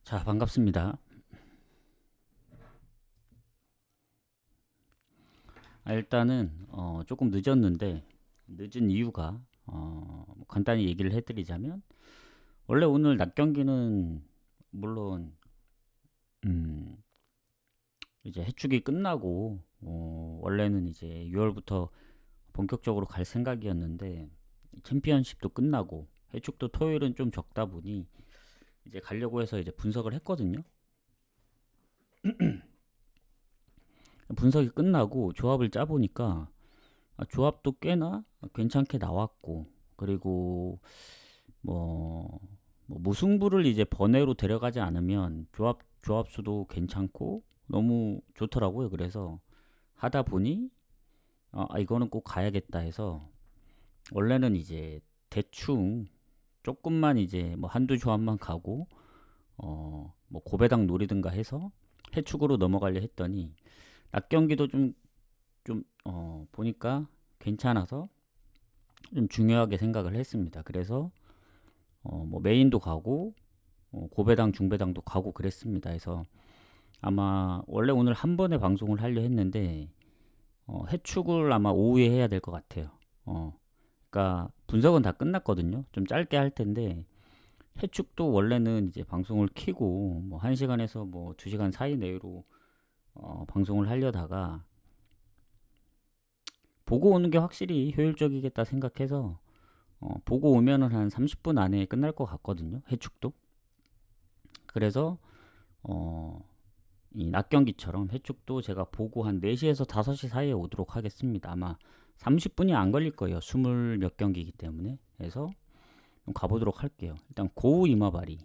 자, 반갑습니다. 일단은 조금 늦었는데 늦은 이유가 뭐 간단히 얘기를 해드리자면 원래 오늘 낮 경기는 물론 음, 이제 해축이 끝나고 원래는 이제 6월부터 본격적으로 갈 생각이었는데 챔피언십도 끝나고 해축도 토요일은 좀 적다 보니 이제 가려고 해서 이제 분석을 했거든요. 분석이 끝나고 조합을 짜보니까 조합도 꽤나 괜찮게 나왔고, 그리고 뭐, 무승부를 이제 번외로 데려가지 않으면 조합수도 괜찮고 너무 좋더라고요. 그래서 하다 보니 이거는 꼭 가야겠다 해서 원래는 이제 대충 조금만 이제 뭐 한두 조합만 가고 뭐 고배당 노리든가 해서 해축으로 넘어가려 했더니 낮 경기도 좀 보니까 괜찮아서 좀 중요하게 생각을 했습니다. 그래서 뭐 메인도 가고 고배당 중배당도 가고 그랬습니다. 그래서 아마 원래 오늘 한 번에 방송을 하려 했는데 해축을 아마 오후에 해야 될 것 같아요. 그러니까 분석은 다 끝났거든요. 좀 짧게 할 텐데 해축도 원래는 이제 방송을 키고 뭐 1시간에서 뭐 2시간 사이 내로 방송을 하려다가 보고 오는 게 확실히 효율적이겠다 생각해서 보고 오면은 한 30분 안에 끝날 것 같거든요. 해축도. 그래서 어, 이 낮 경기처럼 해축도 제가 보고 한 4시에서 5시 사이에 오도록 하겠습니다. 아마 30분이 안 걸릴 거예요. 20 몇 경기이기 때문에. 그래서 좀 가보도록 할게요. 일단 고우 이마발이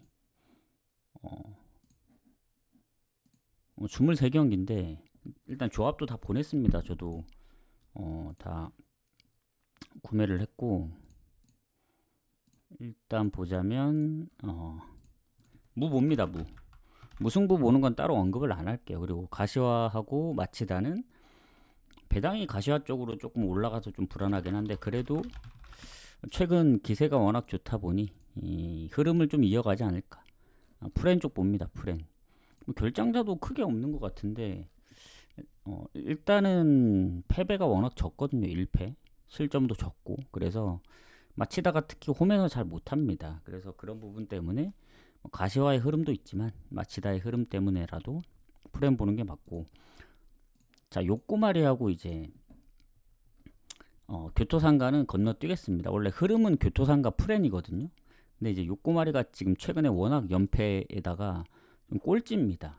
23경기인데 일단 조합도 다 보냈습니다. 저도 다 구매를 했고 일단 보자면 무 봅니다. 무승부 보는 건 따로 언급을 안 할게요. 그리고 가시화하고 마치다는 배당이 가시화 쪽으로 조금 올라가서 좀 불안하긴 한데 그래도 최근 기세가 워낙 좋다 보니 이 흐름을 좀 이어가지 않을까. 프렌 쪽 봅니다. 프렌. 뭐 결장자도 크게 없는 것 같은데 일단은 패배가 워낙 적거든요. 1패. 실점도 적고. 그래서 마치다가 특히 홈에서 잘 못합니다. 그래서 그런 부분 때문에 가시화의 흐름도 있지만 마치다의 흐름 때문에라도 프레임 보는 게 맞고, 자 요꼬마리하고 이제 교토상가는 건너뛰겠습니다. 원래 흐름은 교토상가 프렌이거든요. 근데 이제 요꼬마리가 지금 최근에 워낙 연패에다가 좀 꼴찌입니다.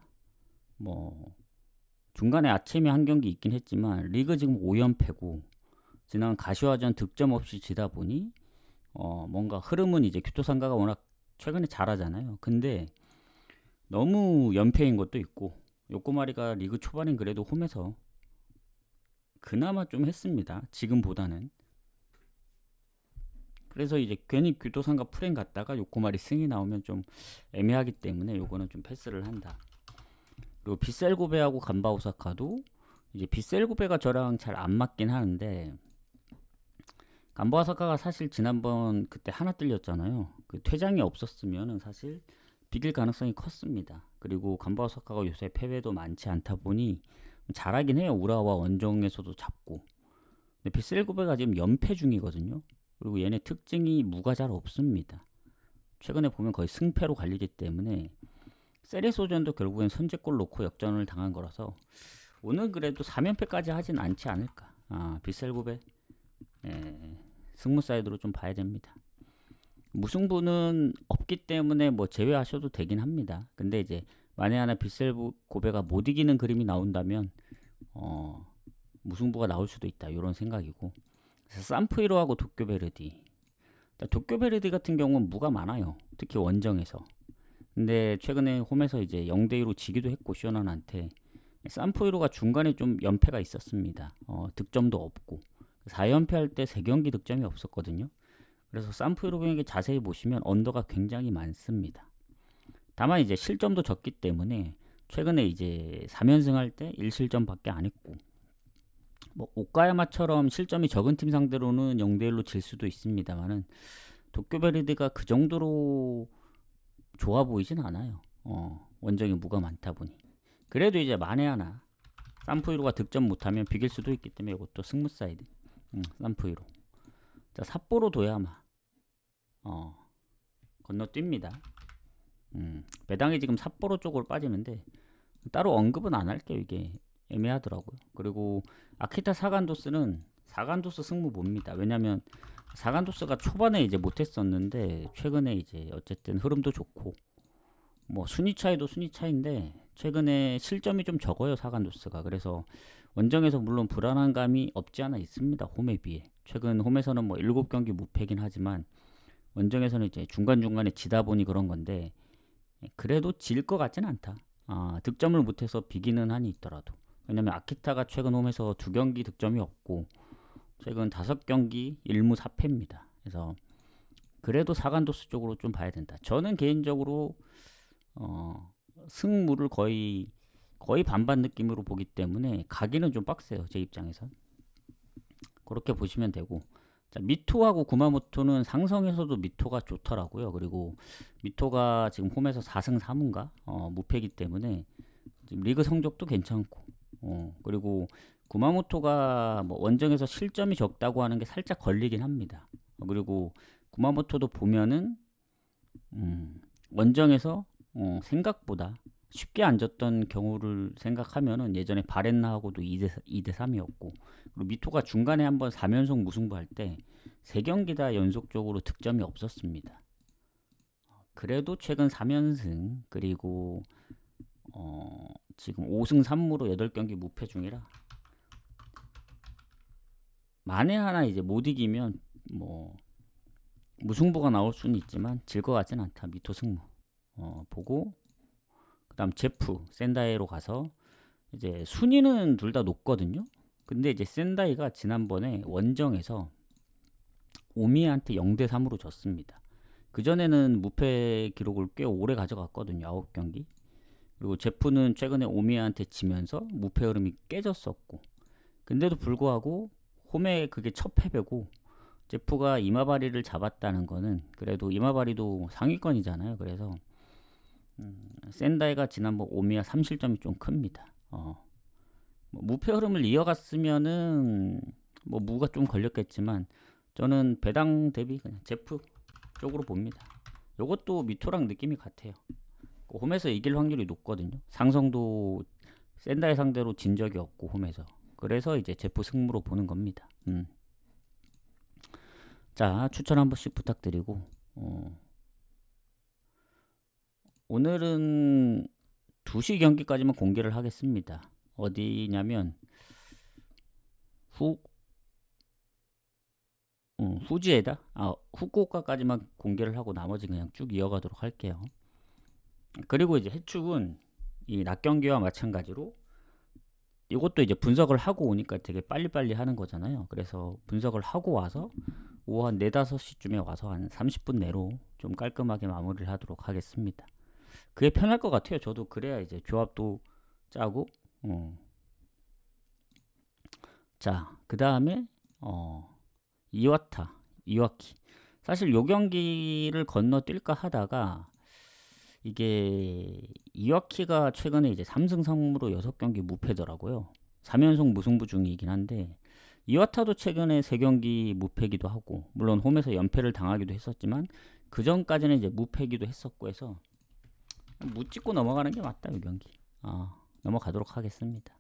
뭐 중간에 아침에 한 경기 있긴 했지만 리그 지금 5연패고 지난 가시화전 득점 없이 지다 보니 뭔가 흐름은 이제 교토상가가 워낙 최근에 잘하잖아요. 근데 너무 연패인 것도 있고 요코마리가 리그 초반엔 그래도 홈에서 그나마 좀 했습니다. 지금보다는. 그래서 이제 괜히 교토상가 프렌 갔다가 요코마리 승이 나오면 좀 애매하기 때문에 요거는 좀 패스를 한다. 그리고 빗셀고베하고 간바오사카도 이제 빗셀고베가 저랑 잘 안 맞긴 하는데 간바오사카가 사실 지난번 그때 하나 뜰렸잖아요. 그 퇴장이 없었으면은 사실 비길 가능성이 컸습니다. 그리고 간바오사카가 요새 패배도 많지 않다 보니 잘하긴 해요. 우라와 원정에서도 잡고. 근데 빗셀고베가 지금 연패 중이거든요. 그리고 얘네 특징이 무가 잘 없습니다. 최근에 보면 거의 승패로 갈리기 때문에 세레소전도 결국엔 선제골 놓고 역전을 당한 거라서 오늘 그래도 3연패까지 하진 않지 않을까. 빗셀고베 승무 사이드로 좀 봐야 됩니다. 무승부는 없기 때문에 뭐 제외하셔도 되긴 합니다. 근데 이제 만에 하나 빗셀고베가 못 이기는 그림이 나온다면 무승부가 나올 수도 있다 이런 생각이고, 그래서 산프이로하고 도쿄베르디. 도쿄베르디 같은 경우는 무가 많아요. 특히 원정에서. 근데 최근에 홈에서 이제 0대2로 지기도 했고 시원한한테 산프이로가 중간에 좀 연패가 있었습니다. 득점도 없고 4연패 할 때 3경기 득점이 없었거든요. 그래서 산프이로 경기 자세히 보시면 언더가 굉장히 많습니다. 다만 이제 실점도 적기 때문에 최근에 이제 3연승 할 때 1실점밖에 안 했고, 뭐 오카야마처럼 실점이 적은 팀 상대로는 0대1로 질 수도 있습니다만은 도쿄베르디가 그 정도로 좋아 보이진 않아요. 원정이 무가 많다 보니. 그래도 이제 만에 하나 산푸이로가 득점 못하면 비길 수도 있기 때문에 이것도 승무 사이드. 산푸이로. 자, 삿포로 도야마 건너뜁니다. 배당이 지금 삿포로 쪽으로 빠지는데 따로 언급은 안 할게요. 이게 애매하더라고요. 그리고 아키타 사간도스는 사간도스 승무 봅니다. 왜냐면 사간도스가 초반에 이제 못했었는데 최근에 이제 어쨌든 흐름도 좋고 뭐 순위 차이도 순위 차인데 최근에 실점이 좀 적어요. 사간도스가. 그래서 원정에서 물론 불안한 감이 없지 않아 있습니다. 홈에 비해. 최근 홈에서는 뭐 7경기 무패긴 하지만 원정에서는 이제 중간중간에 지다 보니 그런 건데 그래도 질 것 같진 않다. 득점을 못해서 비기는 한이 있더라도. 왜냐면 아키타가 최근 홈에서 2경기 득점이 없고 최근 5경기 1무 4패입니다. 그래서 그래도 사간도스 쪽으로 좀 봐야 된다. 저는 개인적으로 승무를 거의 반반 느낌으로 보기 때문에 가기는 좀 빡세요. 제 입장에서. 그렇게 보시면 되고. 자, 미토하고 구마모토는 상성에서도 미토가 좋더라고요. 그리고 미토가 지금 홈에서 4승 3무인가 무패기 때문에 지금 리그 성적도 괜찮고 그리고 구마모토가 뭐 원정에서 실점이 적다고 하는 게 살짝 걸리긴 합니다. 그리고 구마모토도 보면은 원정에서 생각보다 쉽게 안 졌던 경우를 생각하면은 예전에 바렌나하고도 2대 3이었고 그리고 미토가 중간에 한번 4연속 무승부할 때 3경기 다 연속적으로 득점이 없었습니다. 그래도 최근 3연승 그리고 지금 5승 3무로 8경기 무패 중이라 만에 하나 이제 못 이기면 뭐 무승부가 나올 수는 있지만 질 것 같진 않다. 미토 승무 보고 그 다음 제프 센다이로 가서 이제 순위는 둘 다 높거든요. 근데 이제 센다이가 지난번에 원정에서 오미한테 0대 3으로 졌습니다. 그전에는 무패 기록을 꽤 오래 가져갔거든요. 9경기. 그리고 제프는 최근에 오미한테 지면서 무패 흐름이 깨졌었고 근데도 불구하고 홈에 그게 첫 패배고 제프가 이마바리를 잡았다는 거는 그래도 이마바리도 상위권이잖아요. 그래서 센다이가 지난번 오미와 3실점이 좀 큽니다. 뭐 무패 흐름을 이어갔으면은 뭐 무가 좀 걸렸겠지만 저는 배당 대비 그냥 제프 쪽으로 봅니다. 요것도 미토랑 느낌이 같아요. 홈에서 이길 확률이 높거든요. 상성도 센다이 상대로 진 적이 없고 홈에서. 그래서 이제 제프 승무로 보는 겁니다. 자, 추천 한 번씩 부탁드리고 오늘은 2시 경기까지만 공개를 하겠습니다. 어디냐면 후지에다 후쿠오카까지만 공개를 하고 나머지 그냥 쭉 이어가도록 할게요. 그리고 이제 해축은 이 낮 경기와 마찬가지로 이것도 이제 분석을 하고 오니까 되게 빨리빨리 하는 거잖아요. 그래서 분석을 하고 와서 오후 한 4, 5시쯤에 와서 한 30분 내로 좀 깔끔하게 마무리를 하도록 하겠습니다. 그게 편할 것 같아요. 저도 그래야 이제 조합도 짜고 자, 그 다음에 이와키 사실 요 경기를 건너뛸까 하다가 이게 이와키가 최근에 이제 3승 3무로 6경기 무패더라고요. 3연속 무승부 중이긴 한데 이와타도 최근에 3경기 무패기도 하고 물론 홈에서 연패를 당하기도 했었지만 그 전까지는 이제 무패기도 했었고 해서 묻찍고 넘어가는 게 맞다. 이 경기 넘어가도록 하겠습니다.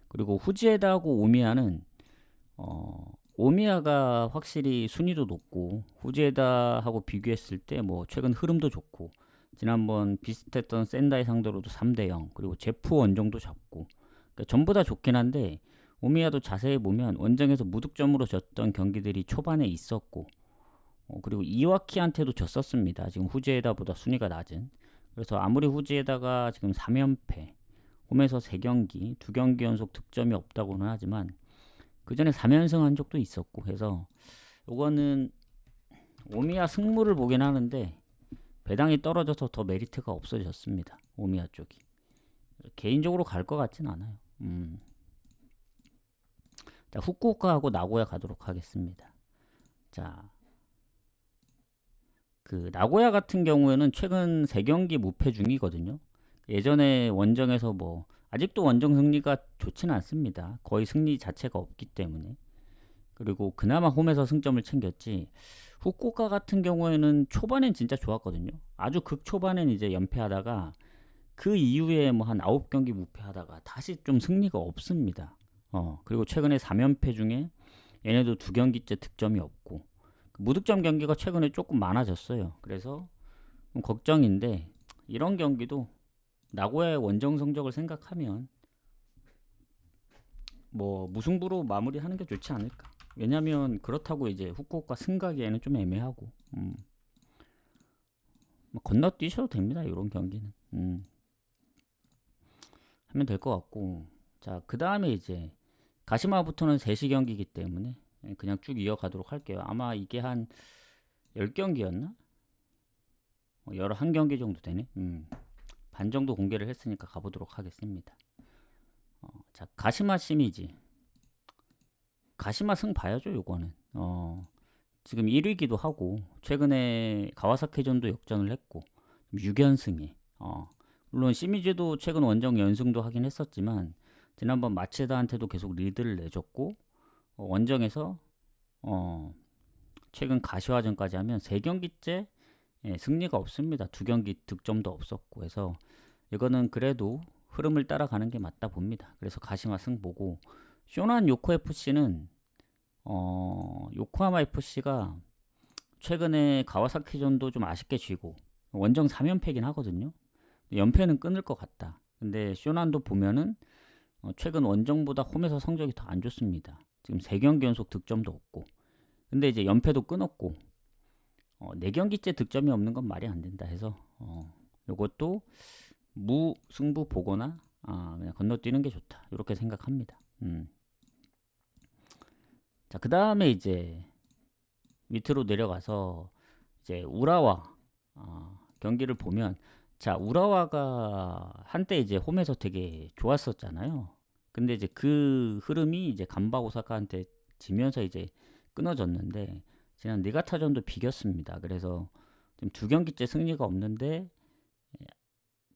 그리고 후지에다하고 오미야는 오미야가 확실히 순위도 높고 후지에다하고 비교했을 때 뭐 최근 흐름도 좋고 지난번 비슷했던 센다이 상대로도 3대 0 그리고 제프 원정도 잡고 그러니까 전부 다 좋긴 한데 오미야도 자세히 보면 원정에서 무득점으로 졌던 경기들이 초반에 있었고 그리고 이와키한테도 졌었습니다. 지금 후지에다보다 순위가 낮은. 그래서 아무리 후지에다가 지금 3연패 홈에서 3경기 2경기 연속 득점이 없다고는 하지만 그 전에 3연승 한 적도 있었고 해서 요거는 오미야 승무를 보긴 하는데 배당이 떨어져서 더 메리트가 없어졌습니다. 오미야 쪽이 개인적으로 갈 것 같진 않아요. 자, 후쿠오카하고 나고야 가도록 하겠습니다. 자, 그 나고야 같은 경우에는 최근 3경기 무패 중이거든요. 예전에 원정에서 뭐 아직도 원정 승리가 좋지는 않습니다. 거의 승리 자체가 없기 때문에. 그리고 그나마 홈에서 승점을 챙겼지. 후쿠오카 같은 경우에는 초반엔 진짜 좋았거든요. 아주 극초반엔 이제 연패하다가 그 이후에 뭐 한 9경기 무패하다가 다시 좀 승리가 없습니다. 그리고 최근에 3연패 중에 얘네도 2경기째 득점이 없고 무득점 경기가 최근에 조금 많아졌어요. 그래서 좀 걱정인데 이런 경기도 나고야의 원정 성적을 생각하면 뭐 무승부로 마무리하는 게 좋지 않을까. 왜냐면 그렇다고 이제 후쿠오카 승가기에는 좀 애매하고 뭐 건너뛰셔도 됩니다. 이런 경기는 하면 될 것 같고. 자, 그 다음에 이제 가시마부터는 3시 경기이기 때문에 그냥 쭉 이어가도록 할게요. 아마 이게 한 10경기였나? 11경기 정도 되네. 반 정도 공개를 했으니까 가보도록 하겠습니다. 자, 가시마 시미지. 가시마 승 봐야죠, 요거는. 지금 1위기도 하고, 최근에 가와사키전도 역전을 했고, 6연승에. 물론 시미즈도 최근 원정 연승도 하긴 했었지만, 지난번 마체다한테도 계속 리드를 내줬고, 원정에서, 최근 가시화전까지 하면 3경기째 승리가 없습니다. 2경기 득점도 없었고 해서 이거는 그래도 흐름을 따라가는 게 맞다 봅니다. 그래서 가시마 승 보고 쇼난 요코 FC는 요코하마 FC가 최근에 가와사키전도 좀 아쉽게 쥐고 원정 3연패긴 하거든요. 연패는 끊을 것 같다. 근데 쇼난도 보면은 최근 원정보다 홈에서 성적이 더 안 좋습니다. 지금 3경기 연속 득점도 없고 근데 이제 연패도 끊었고 4경기째 득점이 없는 건 말이 안 된다 해서 요것도 무승부 보거나 그냥 건너뛰는 게 좋다 이렇게 생각합니다. 자, 그 다음에 이제 밑으로 내려가서 이제 우라와 경기를 보면, 자, 우라와가 한때 이제 홈에서 되게 좋았었잖아요. 근데 이제 그 흐름이 이제 간바 오사카한테 지면서 이제 끊어졌는데 지난 니가타전도 비겼습니다. 그래서 지금 2경기째 승리가 없는데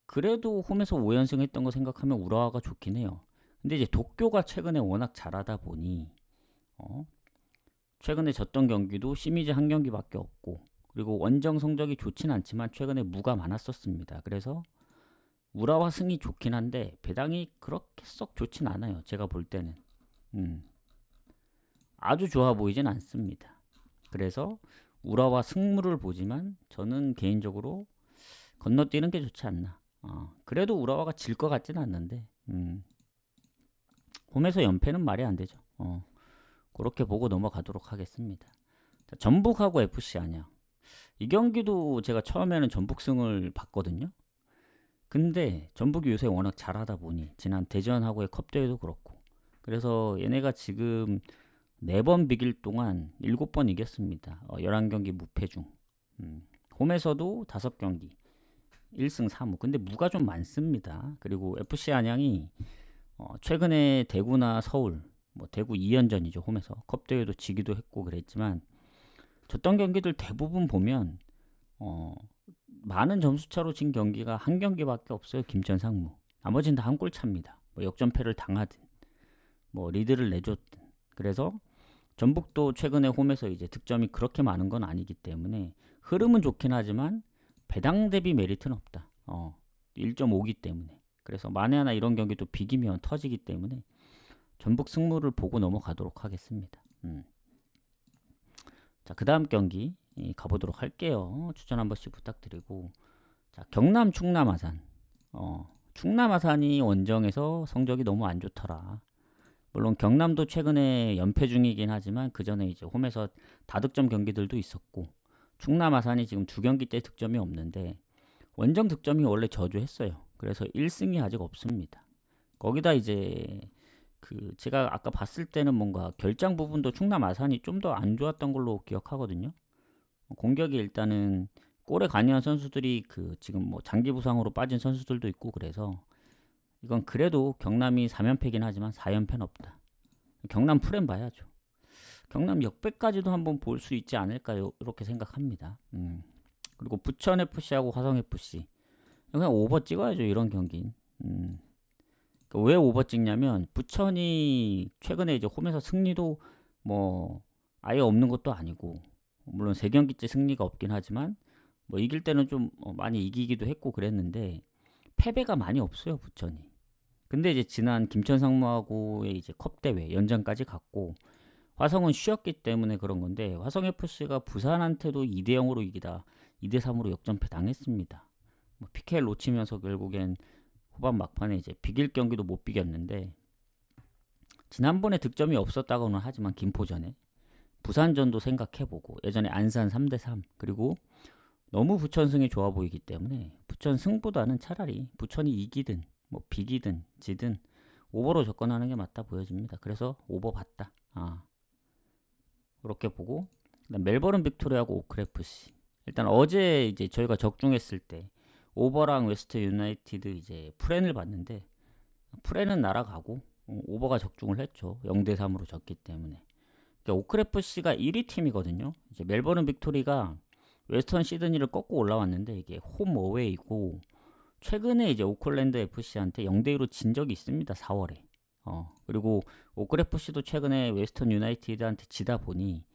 그래도 홈에서 5연승 했던 거 생각하면 우라와가 좋긴 해요. 근데 이제 도쿄가 최근에 워낙 잘하다 보니 최근에 졌던 경기도 시미즈 한 경기밖에 없고 그리고 원정 성적이 좋진 않지만 최근에 무가 많았었습니다. 그래서 우라와 승이 좋긴 한데 배당이 그렇게 썩 좋진 않아요. 제가 볼 때는 아주 좋아 보이진 않습니다. 그래서 우라와 승무를 보지만 저는 개인적으로 건너뛰는 게 좋지 않나. 그래도 우라와가 질 것 같진 않는데 홈에서 연패는 말이 안 되죠. 그렇게 보고 넘어가도록 하겠습니다. 자, 전북하고 FC 안양. 이 경기도 제가 처음에는 전북승을 봤거든요. 근데 전북이 요새 워낙 잘하다 보니 지난 대전하고의 컵대회도 그렇고 그래서 얘네가 지금 4번 비길 동안 7번 이겼습니다. 11경기 무패 중 홈에서도 5경기 1승 3무. 근데 무가 좀 많습니다. 그리고 FC 안양이 최근에 대구나 서울 뭐 대구 2연전이죠. 홈에서 컵대회도 지기도 했고 그랬지만 졌던 경기들 대부분 보면 많은 점수차로 진 경기가 한 경기밖에 없어요. 김천 상무. 나머지는 다 한 골 차입니다. 뭐 역전패를 당하든 뭐 리드를 내줬든. 그래서 전북도 최근에 홈에서 이제 득점이 그렇게 많은 건 아니기 때문에 흐름은 좋긴 하지만 배당 대비 메리트는 없다. 1.5기 때문에. 그래서 만에 하나 이런 경기도 비기면 터지기 때문에 전북 승무를 보고 넘어가도록 하겠습니다. 자, 그 다음 경기 가보도록 할게요. 추천 한 번씩 부탁드리고. 자, 경남 충남 아산. 충남 아산이 원정에서 성적이 너무 안 좋더라. 물론 경남도 최근에 연패 중이긴 하지만 그 전에 이제 홈에서 다득점 경기들도 있었고 충남 아산이 지금 2경기째 득점이 없는데 원정 득점이 원래 저조했어요. 그래서 1승이 아직 없습니다. 거기다 이제 제가 아까 봤을 때는 뭔가 결장 부분도 충남 아산이 좀 더 안 좋았던 걸로 기억하거든요. 공격이 일단은 골에 관여한 선수들이 지금 뭐 장기 부상으로 빠진 선수들도 있고 그래서 이건 그래도 경남이 3연패긴 하지만 4연패는 없다. 경남 프렘 봐야죠. 경남 역배까지도 한번 볼 수 있지 않을까요? 이렇게 생각합니다. 그리고 부천 FC하고 화성 FC 그냥 오버 찍어야죠 이런 경기는. 왜 오버 찍냐면 부천이 최근에 이제 홈에서 승리도 뭐 아예 없는 것도 아니고 물론 3경기째 승리가 없긴 하지만 뭐 이길 때는 좀 많이 이기기도 했고 그랬는데 패배가 많이 없어요 부천이. 근데 이제 지난 김천 상무하고의 이제 컵 대회 연장까지 갔고 화성은 쉬었기 때문에 그런 건데 화성 FC가 부산한테도 2대 0으로 이기다 2대 3으로 역전패 당했습니다. 뭐 PK를 놓치면서 결국엔 후반 막판에 이제 비길 경기도 못 비겼는데 지난번에 득점이 없었다고는 하지만 김포전에 부산전도 생각해보고 예전에 안산 3대 3 그리고 너무 부천승이 좋아 보이기 때문에 부천승보다는 차라리 부천이 이기든 뭐 비기든 지든 오버로 접근하는 게 맞다 보여집니다. 그래서 오버 봤다. 그렇게 보고 멜버른 빅토리아하고 오클FC 일단 어제 이제 저희가 적중했을 때 오버랑 웨스트 유나이티드 이제 프렌을 봤는데 프렌은 날아가고 오버가 적중을 했죠. 0대 3으로 졌기 때문에. 그러니까 오클FC가 1위 팀이거든요. 이제 멜버른 빅토리가 웨스턴 시드니를 꺾고 올라왔는데 이게 홈 어웨이고 최근에 이제 오클랜드 FC한테 0대 2로 진 적이 있습니다. 4월에. 그리고 오클FC도 최근에 웨스턴 유나이티드한테 지다 보니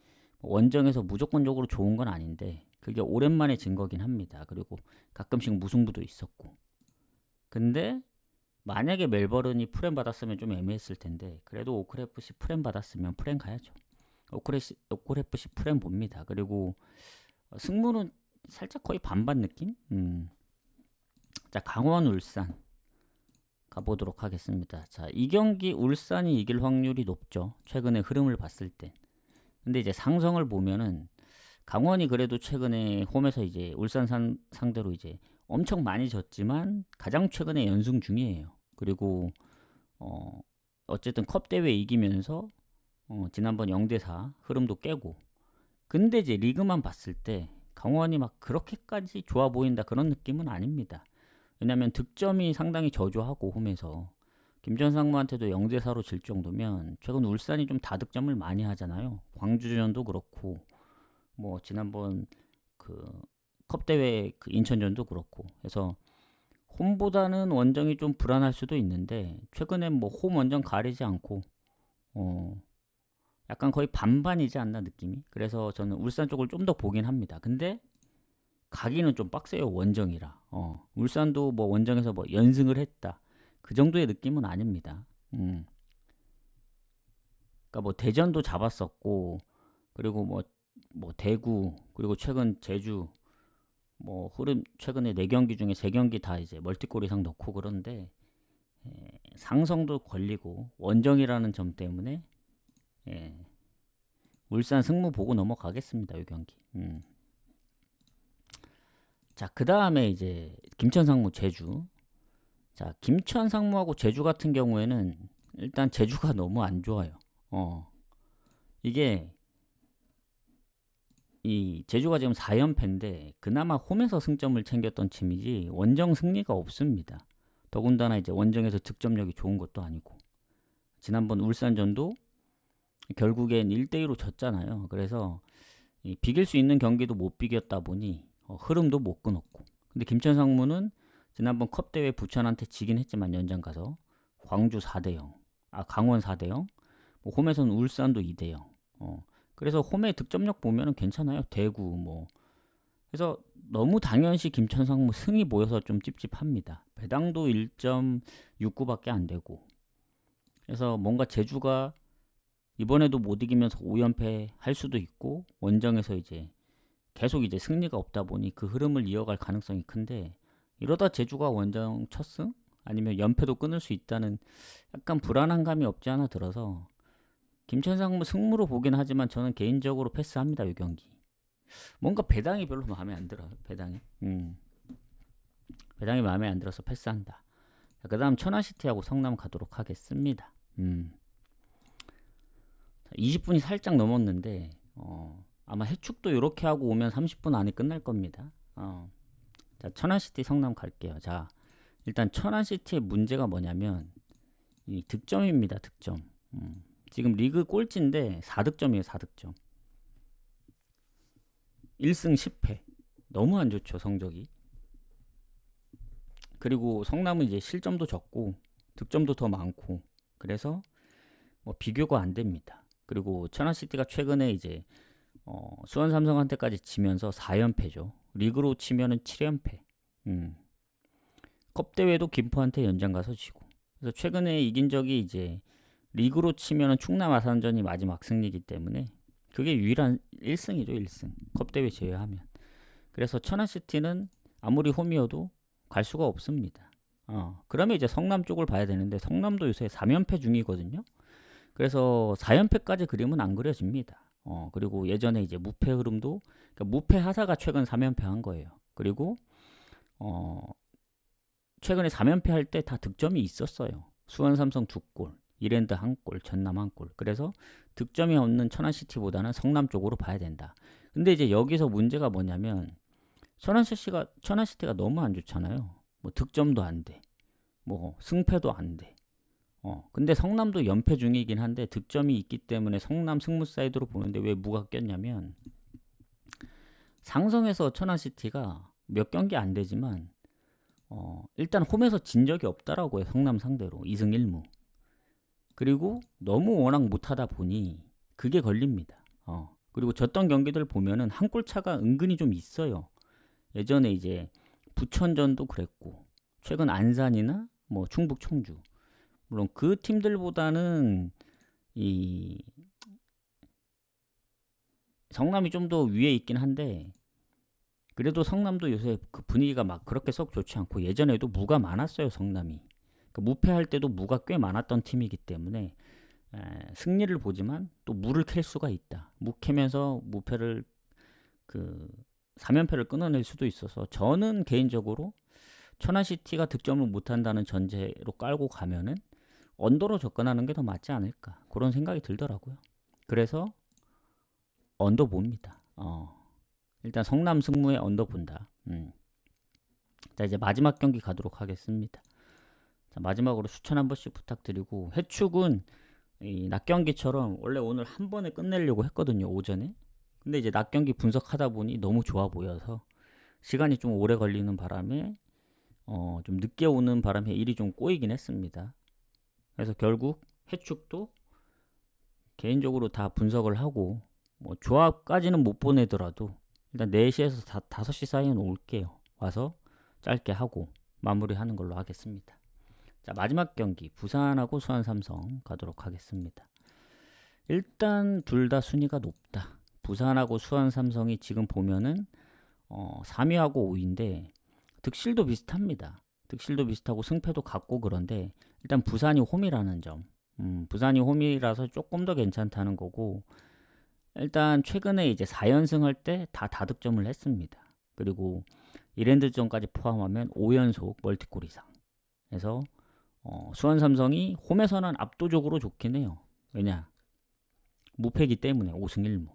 원정에서 무조건적으로 좋은 건 아닌데 그게 오랜만에 진 거긴 합니다. 그리고 가끔씩 무승부도 있었고. 근데 만약에 멜버른이 프렘 받았으면 좀 애매했을 텐데 그래도 오클FC 프렘 받았으면 프렘 가야죠. 오클FC 프렘 봅니다. 그리고 승부는 살짝 거의 반반 느낌? 자, 강원 울산 가보도록 하겠습니다. 자, 이 경기 울산이 이길 확률이 높죠. 최근에 흐름을 봤을 때. 근데 이제 상성을 보면은 강원이 그래도 최근에 홈에서 이제 울산 상대로 이제 엄청 많이 졌지만 가장 최근에 연승 중이에요. 그리고 어쨌든 컵 대회 이기면서 지난번 0대 4 흐름도 깨고. 근데 이제 리그만 봤을 때 강원이 막 그렇게까지 좋아 보인다 그런 느낌은 아닙니다. 왜냐면 득점이 상당히 저조하고 홈에서 김전상무한테도 0대 4로 질 정도면 최근 울산이 좀 다득점을 많이 하잖아요. 광주전도 그렇고 뭐 지난번 그 컵대회 그 인천전도 그렇고 해서 홈보다는 원정이 좀 불안할 수도 있는데 최근에 뭐 홈 원정 가리지 않고 약간 거의 반반이지 않나 느낌이. 그래서 저는 울산 쪽을 좀 더 보긴 합니다. 근데 가기는 좀 빡세요 원정이라. 울산도 뭐 원정에서 뭐 연승을 했다 그 정도의 느낌은 아닙니다. 그러니까 뭐 대전도 잡았었고 그리고 뭐 대구 그리고 최근 제주 뭐 흐름 최근에 4경기 중에 3경기 다 이제 멀티골 이상 넣고 그런데 상성도 걸리고 원정이라는 점 때문에 울산 승무 보고 넘어가겠습니다. 이 경기. 자, 그 다음에 이제 김천 상무 제주. 자, 김천 상무하고 제주 같은 경우에는 일단 제주가 너무 안 좋아요. 이게 이 제주가 지금 4연패인데 그나마 홈에서 승점을 챙겼던 팀이지 원정 승리가 없습니다. 더군다나 이제 원정에서 득점력이 좋은 것도 아니고 지난번 울산전도 결국엔 1대2로 졌잖아요. 그래서 비길 수 있는 경기도 못 비겼다 보니 흐름도 못 끊었고 근데 김천 상무는 지난번 컵대회 부천한테 지긴 했지만 연장 가서 광주 4대0 강원 4대0 뭐 홈에서는 울산도 2대0 그래서 홈의 득점력 보면은 괜찮아요. 대구 뭐 그래서 너무 당연시 김천 상무 승이 보여서 좀 찝찝합니다. 배당도 1.69밖에 안 되고 그래서 뭔가 제주가 이번에도 못 이기면서 5연패 할 수도 있고 원정에서 이제 계속 이제 승리가 없다 보니 그 흐름을 이어갈 가능성이 큰데 이러다 제주가 원정 첫 승 아니면 연패도 끊을 수 있다는 약간 불안한 감이 없지 않아 들어서 김천상무 승무로 보긴 하지만 저는 개인적으로 패스합니다. 이 경기. 뭔가 배당이 별로 마음에 안 들어요. 배당이 마음에 안 들어서 패스한다. 그 다음 천안시티하고 성남 가도록 하겠습니다. 20분이 살짝 넘었는데 아마 해축도 이렇게 하고 오면 30분 안에 끝날 겁니다. 자, 천안시티 성남 갈게요. 자, 일단 천안시티의 문제가 뭐냐면 이 득점입니다. 득점. 지금 리그 꼴찌인데 4득점이에요. 4득점. 1승 10패. 너무 안 좋죠, 성적이. 그리고 성남은 이제 실점도 적고 득점도 더 많고 그래서 뭐 비교가 안 됩니다. 그리고 천안시티가 최근에 이제 수원 삼성한테까지 지면서 4연패죠. 리그로 치면은 7연패. 컵 대회도 김포한테 연장 가서 지고. 그래서 최근에 이긴 적이 이제 리그로 치면은 충남 아산전이 마지막 승리이기 때문에 그게 유일한 1승이죠, 1승. 컵 대회 제외하면. 그래서 천안시티는 아무리 홈이어도 갈 수가 없습니다. 그러면 이제 성남 쪽을 봐야 되는데 성남도 요새 3연패 중이거든요. 그래서 4연패까지 그림은 안 그려집니다. 그리고 예전에 이제 무패 흐름도 그러니까 무패 하사가 최근 3연패 한 거예요. 그리고 최근에 3연패 할 때 다 득점이 있었어요. 수원 삼성 2골, 이랜드 1골, 전남 1골. 그래서 득점이 없는 천안시티보다는 성남 쪽으로 봐야 된다. 근데 이제 여기서 문제가 뭐냐면 천안시티가 너무 안 좋잖아요. 뭐 득점도 안 돼. 뭐 승패도 안 돼. 근데 성남도 연패 중이긴 한데 득점이 있기 때문에 성남 승무 사이드로 보는데 왜 무가 꼈냐면 상성에서 천안시티가 몇 경기 안 되지만 일단 홈에서 진 적이 없다라고요. 성남 상대로 2승 1무. 그리고 너무 워낙 못하다 보니 그게 걸립니다. 그리고 졌던 경기들 보면은 한 골 차가 은근히 좀 있어요. 예전에 이제 부천전도 그랬고 최근 안산이나 뭐 충북 청주 물론 그 팀들보다는 이 성남이 좀 더 위에 있긴 한데 그래도 성남도 요새 그 분위기가 막 그렇게 썩 좋지 않고 예전에도 무가 많았어요. 성남이 그러니까 무패할 때도 무가 꽤 많았던 팀이기 때문에 승리를 보지만 또 무를 캘 수가 있다. 무 캐면서 무패를 그 3연패를 끊어낼 수도 있어서 저는 개인적으로 천안시티가 득점을 못한다는 전제로 깔고 가면은 언더로 접근하는 게 더 맞지 않을까 그런 생각이 들더라고요. 그래서 언더 봅니다. 일단 성남 승무에 언더 본다. 자 이제 마지막 경기 가도록 하겠습니다. 자, 마지막으로 추천 한 번씩 부탁드리고 해축은 이 낮 경기처럼 원래 오늘 한 번에 끝내려고 했거든요. 오전에. 근데 이제 낮 경기 분석하다 보니 너무 좋아 보여서 시간이 좀 오래 걸리는 바람에 좀 늦게 오는 바람에 일이 좀 꼬이긴 했습니다. 그래서 결국 해축도 개인적으로 다 분석을 하고 뭐 조합까지는 못 보내더라도 일단 4시에서 5시 사이에 올게요. 와서 짧게 하고 마무리하는 걸로 하겠습니다. 자 마지막 경기 부산하고 수원 삼성 가도록 하겠습니다. 일단 둘 다 순위가 높다. 부산하고 수원 삼성이 지금 보면은 3위하고 5위인데 득실도 비슷합니다. 득실도 비슷하고 승패도 같고 그런데 일단 부산이 홈이라는 점. 부산이 홈이라서 조금 더 괜찮다는 거고 일단 최근에 이제 4연승 할 때 다 다득점을 했습니다. 그리고 이랜드전까지 포함하면 5연속 멀티골 이상. 그래서 수원 삼성이 홈에서는 압도적으로 좋긴 해요. 왜냐? 무패기 때문에 5승 1무.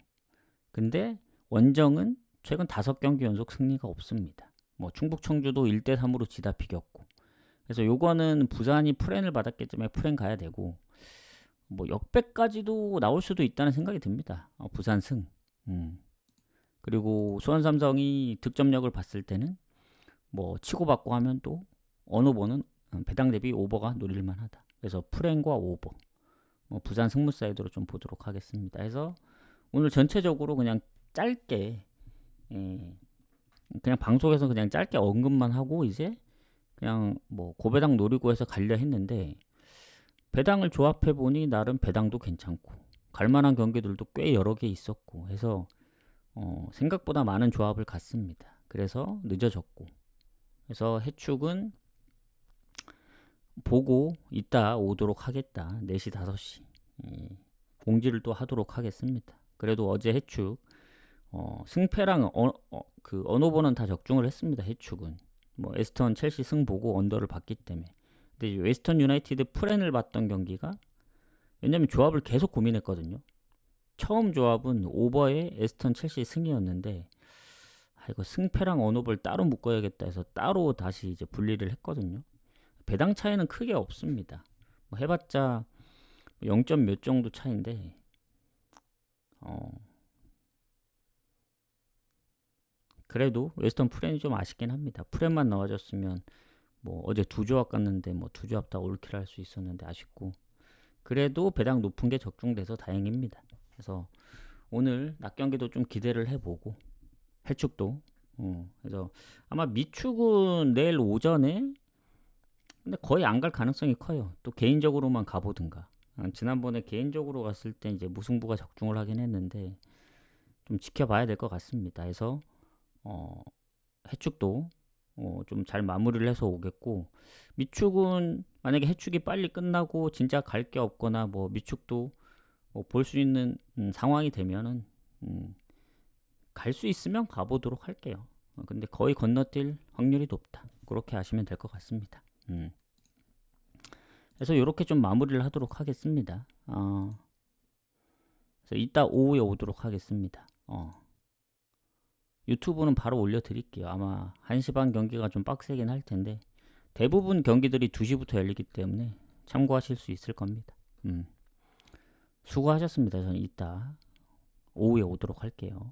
근데 원정은 최근 5경기 연속 승리가 없습니다. 뭐 충북 청주도 1대3으로 지다 비겼고. 그래서 요거는 부산이 프렌을 받았기 때문에 프렌 가야 되고 뭐 역배까지도 나올 수도 있다는 생각이 듭니다. 부산 승. 그리고 수원 삼성이 득점력을 봤을 때는 뭐 치고받고 하면 또 언오버는 배당 대비 오버가 노릴만하다. 그래서 프렌과 오버. 부산 승무 사이드로 좀 보도록 하겠습니다. 그래서 오늘 전체적으로 그냥 짧게 그냥 방송에서 그냥 짧게 언급만 하고 이제 그냥 뭐 고배당 노리고 해서 가려 했는데 배당을 조합해 보니 나름 배당도 괜찮고 갈만한 경기들도 꽤 여러 개 있었고 해서 생각보다 많은 조합을 갔습니다. 그래서 늦어졌고 그래서 해축은 보고 이따 오도록 하겠다. 4시 5시 공지를 또 하도록 하겠습니다. 그래도 어제 해축 승패랑 그 언오버는 다 적중을 했습니다. 해축은 뭐 에스턴 첼시 승 보고 언더를 봤기 때문에. 근데 웨스턴 유나이티드 프렌을 봤던 경기가 왜냐면 조합을 계속 고민했거든요. 처음 조합은 오버에 에스턴 첼시 승이었는데 이거 승패랑 언오버를 따로 묶어야겠다 해서 따로 다시 이제 분리를 했거든요. 배당 차이는 크게 없습니다. 뭐 해봤자 0점 몇 정도 차인데 그래도 웨스턴 프렌이 좀 아쉽긴 합니다. 프렌만 나와줬으면 뭐 어제 두 조합 갔는데 뭐 두 조합 다 올킬 할 수 있었는데 아쉽고, 그래도 배당 높은 게 적중돼서 다행입니다. 그래서 오늘 낮 경기도 좀 기대를 해보고 해축도 그래서 아마 미축은 내일 오전에, 근데 거의 안 갈 가능성이 커요. 또 개인적으로만 가보든가. 지난번에 개인적으로 갔을 때 이제 무승부가 적중을 하긴 했는데 좀 지켜봐야 될 것 같습니다. 그래서 해축도 좀 잘 마무리를 해서 오겠고, 미축은 만약에 해축이 빨리 끝나고 진짜 갈 게 없거나 뭐 미축도 볼 수 있는 상황이 되면은 갈 수 있으면 가보도록 할게요. 근데 거의 건너뛸 확률이 높다. 그렇게 하시면 될 것 같습니다. 그래서 이렇게 좀 마무리를 하도록 하겠습니다. 그래서 이따 오후에 오도록 하겠습니다. 유튜브는 바로 올려드릴게요. 아마 1시 반 경기가 좀 빡세긴 할 텐데 대부분 경기들이 2시부터 열리기 때문에 참고하실 수 있을 겁니다. 수고하셨습니다. 저는 이따 오후에 오도록 할게요.